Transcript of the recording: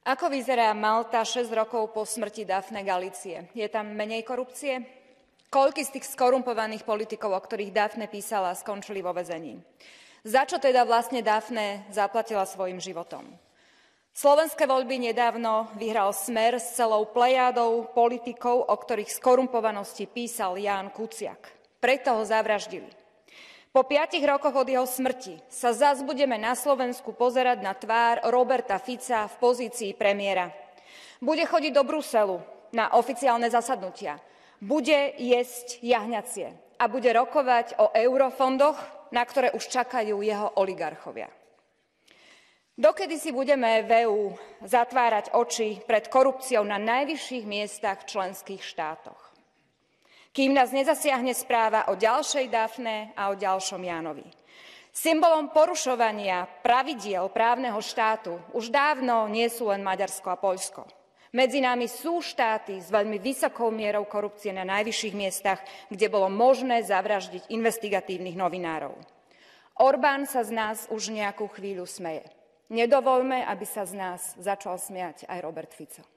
Ako vyzerá Malta 6 rokov po smrti Daphne Galizie? Je tam menej korupcie? Koľko z tých skorumpovaných politikov, o ktorých Daphne písala, skončili vo väzení? Za čo teda vlastne Daphne zaplatila svojim životom? Slovenské voľby nedávno vyhral Smer s celou plejádou politikov, o ktorých skorumpovanosti písal Ján Kuciak. Preto ho zavraždili. Po 5 rokoch od jeho smrti sa zas budeme na Slovensku pozerať na tvár Roberta Fica v pozícii premiéra. Bude chodiť do Bruselu na oficiálne zasadnutia. Bude jesť jahňacie a bude rokovať o eurofondoch, na ktoré už čakajú jeho oligarchovia. Dokedy si budeme v EÚ zatvárať oči pred korupciou na najvyšších miestach v členských štátoch? Kým nás nezasiahne správa o ďalšej Daphne a o ďalšom Jánovi. Symbolom porušovania pravidiel právneho štátu už dávno nie sú len Maďarsko a Poľsko. Medzi nami sú štáty s veľmi vysokou mierou korupcie na najvyšších miestach, kde bolo možné zavraždiť investigatívnych novinárov. Orbán sa z nás už nejakú chvíľu smeje. Nedovoľme, aby sa z nás začal smiať aj Robert Fico.